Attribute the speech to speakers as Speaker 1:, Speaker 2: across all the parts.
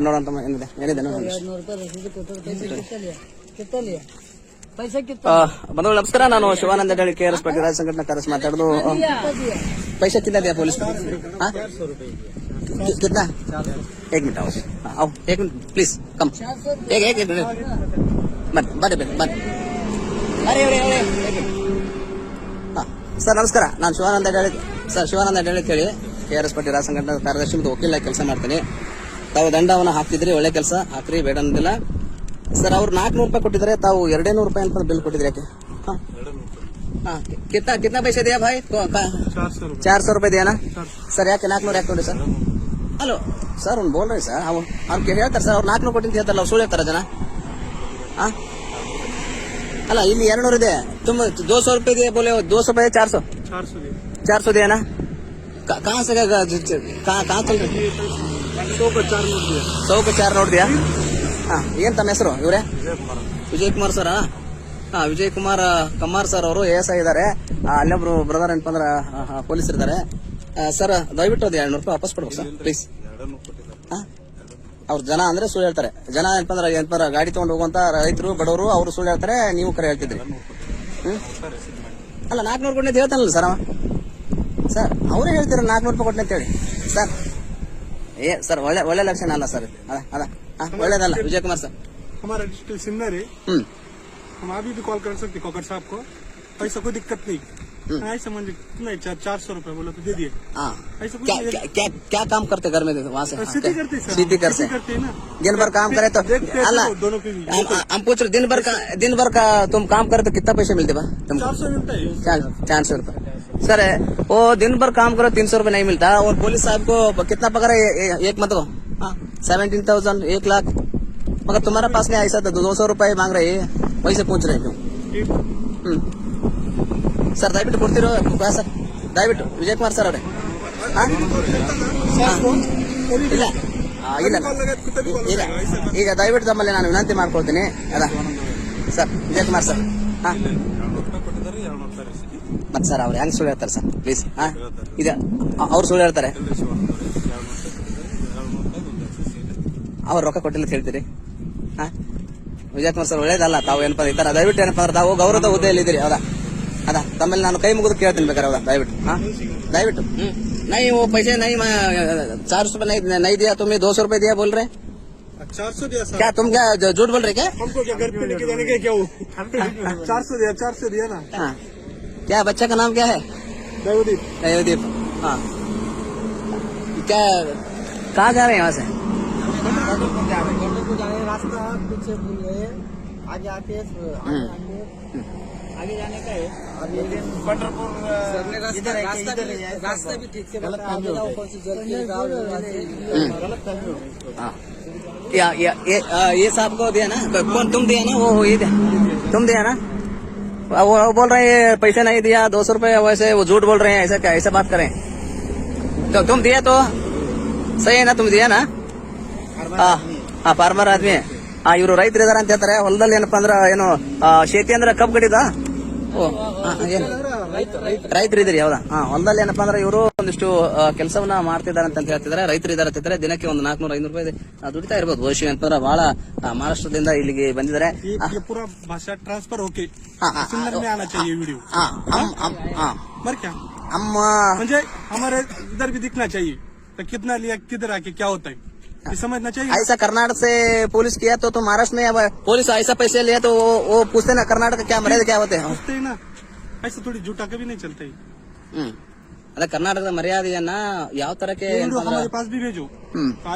Speaker 1: ನೋಡೋಂತ ಏನಿದೆ ಏನಿದೆ ಬಂಧುಗಳು ನಮಸ್ಕಾರ. ನಾನು ಶಿವಾನಂದ ಹೇಳಿ KRS ಪಾಟೀಲ್ ರಾಜ್ಯ ಸಂಘಟನಾ ಕಾರ್ಯ ಮಾತಾಡೋದು. पैसा कितना दिया पुलिस को? कितना? 1 मिनट आओ 1 मिनट प्लीज कम एक मिनट बट अरे ಸರ್ ನಮಸ್ಕಾರ. ನಾನು ಶಿವಾನಂದ ಹೇಳಿ ಹೇಳಿ KRS ಪಾಟೀಲ್ ರಾಜ್ಯ ಸಂಘಟನಾ ಕಾರ್ಯದರ್ಶಿ ಮತ್ತು ವಕೀಲ ಕೆಲಸ ಮಾಡ್ತೀನಿ. ತಾವು ದಂಡವನ್ನು ಹಾಕ್ತಿದ್ರಿ, ಒಳ್ಳೆ ಕೆಲಸ ಹಾಕ್ರಿ, ಬೇಡ ಅನ್ನೋದಿಲ್ಲ ಸರ್. ಅವ್ರು 400 ರೂಪಾಯಿ ಕೊಟ್ಟಿದ್ದಾರೆ, ತಾವು 200 ರೂಪಾಯಿ ಅಂತ ಬಿಲ್ ಕೊಟ್ಟಿದ್ರಿ. ಯಾಕೆ? कितना पैसे दिया भाई? 400 रुपए दिया ना सर. ಯಾಕೆ 400 ಯಾಕೆ ನೋಡಿ ಸರ್? ಹಲೋ ಸರ್, ಅವ್ನು ಬೋಲ್ ರही ಸರ್. ಅವ್ನು ಹೇಳ್ತಾರೆ ಸರ್, ಅವ್ರು 400 ಕೊಟ್ಟಿಂತ ಹೇಳ್ತಾರಲ್ಲ, ಅವ್ರು ಸುಳ್ಳು ಹೇಳ್ತಾರ ಜನ. ಅಲ್ಲ, ಇಲ್ಲಿ 200 ಇದೆ. तुम 200 रुपए दिए बोले, 200 रुपए 400 दिया ना. कहाँ से कहाँ चल रहे? 100 को 4 ನೋಟ್ दिया. ಏನ್ ತಮ್ಮ ಹೆಸರು? ಇವ್ರೆ ವಿಜಯ್ ಕುಮಾರ್ ಸರ್. ವಿಜಯ್ ಕುಮಾರ್ ಸರ್ ಅವರು ASI ಇದಾರೆ. ಅಲ್ಲೊಬ್ರು ಬ್ರದರ್ ಏನಪ್ಪ ಅಂದ್ರೆ ಪೊಲೀಸ್ ಇರ್ತಾರೆ ಸರ್. ದಯವಿಟ್ಟು ಅದು 200 ರೂಪಾಯಿ ವಾಪಸ್ ಕೊಡ್ಬೇಕು ಸರ್ ಪ್ಲೀಸ್. ಅವ್ರ ಜನ ಅಂದ್ರೆ ಸುಳ್ಳು ಹೇಳ್ತಾರೆ. ಜನ ಏನಪ್ಪ ಗಾಡಿ ತಗೊಂಡು ಹೋಗುವಂತ ರೈತರು ಬಡವರು ಅವರು ಸುಳ್ಳು ಹೇಳ್ತಾರೆ. ನೀವು ಕರೆ ಹೇಳ್ತಿದ್ರಿ. ಅಲ್ಲ 400 ಕೊಟ್ಟೆ ಹೇಳ್ತಾನಲ್ಲ ಸರ್ ಅವ. ಸರ್ ಅವರೇ ಹೇಳ್ತೀರ 400 ರೂಪಾಯಿ ಕೊಟ್ಟೆ ಅಂತ ಹೇಳಿ ಸರ್. ಸರ್ ಒಳ್ಳೆ ಲಕ್ಷಣ ಅಲ್ಲ ಸರ್. ಅದ ಒಳ್ಳೇದಲ್ಲ ವಿಜಯ್ ಕುಮಾರ್ ಸರ್.
Speaker 2: हम अभी भी कॉल कर सकते कॉकर साहब को. पैसा कोई दिक्कत नहीं. ऐसा समझ नहीं 400 रुपए बोला तो दे दिए.
Speaker 1: क्या काम करते घर में वहाँ से? सीधी करते
Speaker 2: ना.
Speaker 1: दिन भर काम करे तो अल्लाह
Speaker 2: दोनों के
Speaker 1: हम पूछ रहे दिन भर का तुम काम करे तो कितना पैसे मिलते?
Speaker 2: 400 मिलता है.
Speaker 1: 400 रुपए सर. वो दिन भर काम करो 300 रुपए नहीं मिलता. और पुलिस साहब को कितना पकड़ा एक मत को 17,000 1 लाख. मगर तुम्हारा पास नहीं ऐसा तो 200 रुपए मांग रहे हैं. वही से पूछ रहे क्यों? सर ದಯವಿಟ್ಟು ಕೊಡ್ತಿರೋ ಸರ್, ದಯವಿಟ್ಟು ವಿಜಯ್ ಕುಮಾರ್ ಸರ್ ಅವರೇ. ಇಲ್ಲ ಈಗ ದಯವಿಟ್ಟು ತಮ್ಮಲ್ಲಿ ನಾನು ವಿನಂತಿ ಮಾಡ್ಕೊಳ್ತೀನಿ. ಅದ ಸರ್ ವಿಜಯ್ ಕುಮಾರ್ ಸರ್. ಮತ್ ಸರ್ ಅವ್ರು ಹೆಂಗ್ ಸುಳ್ಳು ಹೇಳ್ತಾರೆ ಸರ್ ಪ್ಲೀಸ್. ಈಗ ಅವ್ರು ಸುಳ್ಳು ಹೇಳ್ತಾರೆ. ಅವ್ರು ರೊಕ್ಕ ಕೊಟ್ಟಿಲ್ಲ ಅಂತ ಹೇಳ್ತೀರಿ. ವಿಜಯ್ ಕುಮಾರ್ ಸರ್ ಒಳ್ಳೇದಲ್ಲ. ತಾವು ಏನಪ್ಪ ಈ ತರ ದಯವಿಟ್ಟು ಏನಪ್ಪ ಅಂದ್ರೆ ತಾವು ಗೌರವದ ಹುದ್ದೆಯಲ್ಲಿ ಇದ್ದೀರಿ. ಹೌದಾ ತಮ್ಮಲ್ಲಿ ನಾನು ಕೈ ಮುಗಿದು ಕೇಳ್ತೀನಿ ಬೇಕಾರೆ. ಹೌದಾ ದಯವಿಟ್ಟು नहीं वो पैसे नहीं 400 रुपए नहीं दिया. तुम्हें 200 रुपए दिया बोल रहे.
Speaker 2: 400 दिया सर.
Speaker 1: क्या तुम क्या झूठ बोल रहे? क्या
Speaker 2: हमको क्या घर पे लेके जाने के क्या वो 400 दिया ना.
Speaker 1: क्या बच्चा का नाम क्या है? दयोदीप. हाँ क्या कहाँ जा रहे हैं? यहाँ से
Speaker 3: रास्ता पीछे आगे आके आगे जाने का है. रास्ता भी ठीक से
Speaker 1: ये साहब को दिया ना. कौन तुम दिया ना? वो ये तुम दिया ना. वो बोल रहे हैं पैसे नहीं दिया 200 रुपए. वैसे वो झूठ बोल रहे हैं. ऐसा क्या? ऐसा बात करें तो तुम दिया तो सही है ना? तुम दिया ना. ಫಾರ್ಮರ್ ಆದ್ಮಿ. ಇವರು ರೈತರು ಇದಾರೆ ಅಂತ ಹೇಳ್ತಾರೆ. ಹೊಲದಲ್ಲಿ ಏನಪ್ಪಾ ಅಂದ್ರ ಏನು ಶೇತಿ ಅಂದ್ರೆ ಕಬ್ಬು ಕಡಿದ ರೈತರು ಇದ್ರಿ. ಹೌದಾ? ಹೊಲದಲ್ಲಿ ಏನಪ್ಪಾ ಅಂದ್ರೆ ಇವರು ಒಂದಿಷ್ಟು ಕೆಲಸವನ್ನ ಮಾಡ್ತಿದ್ದಾರೆ ಅಂತ ಹೇಳ್ತಿದ್ದಾರೆ. ರೈತರು ಇದಾರೆ ಅಂತಿದ್ದಾರೆ. ದಿನಕ್ಕೆ ಒಂದು 400-500 ರೂಪಾಯಿ ದುಡಿತಾ ಇರ್ಬೋದು ಬಹುಶಃ ಅಂತಂದ್ರೆ. ಬಹಳ ಮಹಾರಾಷ್ಟ್ರದಿಂದ ಇಲ್ಲಿಗೆ ಬಂದಿದ್ದಾರೆ.
Speaker 2: ಭಾಷಾ ಟ್ರಾನ್ಸ್ಫರ್ ಓಕೆ
Speaker 1: ಅಮ್ಮ
Speaker 2: हमारे इधर भी दिखना चाहिए. तो कितना लिया, किधर आके क्या होता है समझना चाहिए.
Speaker 1: ऐसा कर्नाटक से पुलिस किया तो महाराष्ट्र में पुलिस ऐसा पैसे लिया तो वो पूछते ना कर्नाटक क्या मर्यादा क्या होते हैं?
Speaker 2: पूछते ना. ऐसा थोड़ी झूठा कभी नहीं चलता है.
Speaker 1: अरे कर्नाटक मर्यादೆಯನ್ನ ಯಾವ ತರಕ್ಕೆ
Speaker 2: हमारे पास भी भेजो.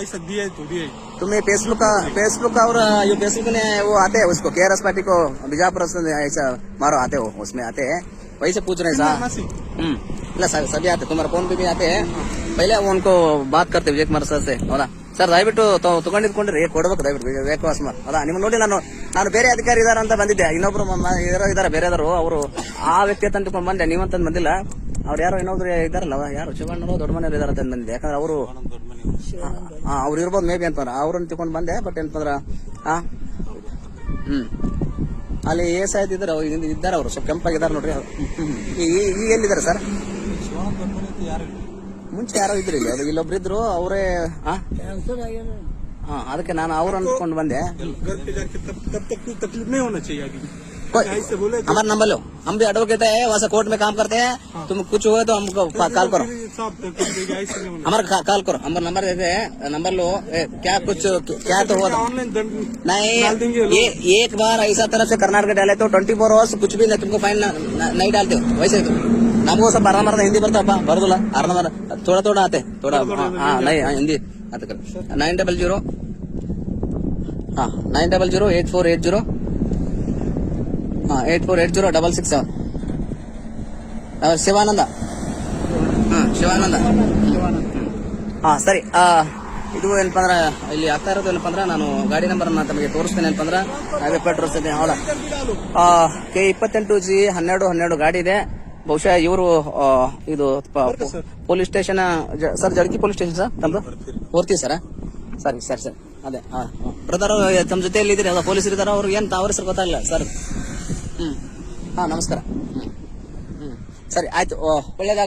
Speaker 2: ऐसा दिया है तो दिया है.
Speaker 1: तुम्हें फेसबुक और ये फेसबुक ने वो आते हैं उसको KRS पार्टी को बीजापुर से ऐसा मारो आते हो उसमें आते हैं. वही से पूछ रहे हैं साहब. सभी आते. तुम्हारे फोन पे भी आते हैं. पहले वो उनको बात करते विजय कुमार सर से. ಹೌದಾ ಸರ್? ದಯವಿಟ್ಟು ತಗೊಂಡಿದ್ಕೊಂಡ್ರಿ ಕೊಡ್ಬೇಕು ದಯವಿಟ್ಟು ವಿವೇಕವಾಸ್ ಮಾರ್. ಹೌದಾ ನಿಮ್ಗೆ ನೋಡಿ ನಾನು ಬೇರೆ ಅಧಿಕಾರಿ ಇದಾರ ಅಂತ ಬಂದಿದ್ದೆ. ಇನ್ನೊಬ್ರು ಇದಾರೆ ಬೇರೆದಾರು. ಅವರು ಆ ವ್ಯಕ್ತಿ ತಂದುಕೊಂಡು ಬಂದೆ. ನೀವಂತಂದು ಬಂದಿಲ್ಲ. ಅವ್ರು ಯಾರೋ ಇನ್ನೊಬ್ರು ಇದಾರಲ್ಲ, ಯಾರು ಶಿವಣ್ಣರು ದೊಡ್ಡ ಮನೆಯವರು ಇದಾರೆ ಅಂತ ಬಂದಿದ್ದೆ. ಯಾಕಂದ್ರೆ ಅವರು ಅವ್ರು ಇರ್ಬೋದು ಮೇ ಬಿ ಅಂತಂದ್ರೆ ಅವ್ರನ್ನ ತಿಳ್ಕೊಂಡು ಬಂದೆ. ಬಟ್ ಏನಂತಂದ್ರ ಅಲ್ಲಿ ASI ಇದ್ದಾರೆ. ಇದ್ದಾರೆ ಅವರು ಸ್ವಲ್ಪ ಕೆಂಪಾಗಿದ್ದಾರೆ ನೋಡ್ರಿ. ಈಗ ಎಲ್ಲಿದ್ದಾರೆ ಸರ್? ಮುಂಚೆ ಯಾರೋ ಇದ್ರು ಇಲ್ಲಿ ಅದು ಇಲ್ಲೊಬ್ರು ಇದ್ರು ಅವರೇ
Speaker 3: कैंसर आ गया ना
Speaker 1: ಹಾ ಅದಕ್ಕೆ ನಾನು ಅವ್ರು ಅನ್ಕೊಂಡು ಬಂದೆ
Speaker 2: घर पे जाके तब तक कोई तकलीफ नहीं होना चाहिए अभी
Speaker 1: कोई
Speaker 2: ऐसे बोले तो
Speaker 1: हमारा नंबर लो हम भी एडवोकेट है वहाँ से कोर्ट में काम करते हैं तुम कुछ हुए तो हमको कॉल करो
Speaker 2: साहब तकलीफ देगा ऐसे नहीं होना
Speaker 1: हमारा कॉल करो हमारा नंबर देते हैं नंबर लो क्या कुछ क्या तो हुआ था
Speaker 2: ऑनलाइन दंड
Speaker 1: नहीं
Speaker 2: डाल देंगे लोग।
Speaker 1: ये एक बार ऐसा तरफ से कर्नाटक डाले तो 24 आवर्स कुछ भी नहीं तुमको फाइन नहीं डालते हो वैसे तो ನಮಗೂ ಸ್ವಲ್ಪ ಅರ್ಧ ಹಿಂದಿ ಬರ್ತಾವಪ್ಪ ಬರೋದಿಲ್ಲ ಅರ್ಧ ಥೋड़ा ಆತೆ ಥೋड़ा ಹಾ ನೈ ಹಿಂದಿ ಆತ 900 ಹಾ 900 8480 ಶಿವಾನಂದ ಶಿವಾನಂದ ಹಾ ಸರಿ ಇದು ಏನಪ್ಪ ಅಂದ್ರೆ ಇಲ್ಲಿ ಆಗ್ತಾ ಇರೋದು ಏನಪ್ಪ ಅಂದ್ರೆ ನಾನು ಗಾಡಿ ನಂಬರ್ ತಮಗೆ ತೋರಿಸ್ತೇನೆ ಏನಪ್ಪ ಅಂದ್ರೆ ಹಾಗೆ ಪೆಟ್ರೋಲ್ ಸ್ಟೇಷನ್ ಹೌದಾ K28G 12 ಗಾಡಿ ಇದೆ ಬಹುಶಃ ಇವರು ಇದು police station sir Jadki police station sir ತಮ್ಮದು ಹೋಗ್ತೀವಿ ಸರ್ ಸರಿ ಸರಿ ಸರಿ ಅದೇ ಬ್ರದರ್ ತಮ್ಮ ಜೊತೆಯಲ್ಲಿ ಇದ್ದೀರಿ ಅದ ಪೊಲೀಸರು ಇದಾರ ಅವ್ರು ಏನ್ ಅವ್ರ ಹೆಸರು ಗೊತ್ತಾಗಿಲ್ಲ ಸರ್ ಹಾ ನಮಸ್ಕಾರ ಸರಿ ಆಯ್ತು ಒಳ್ಳೇದಾಗ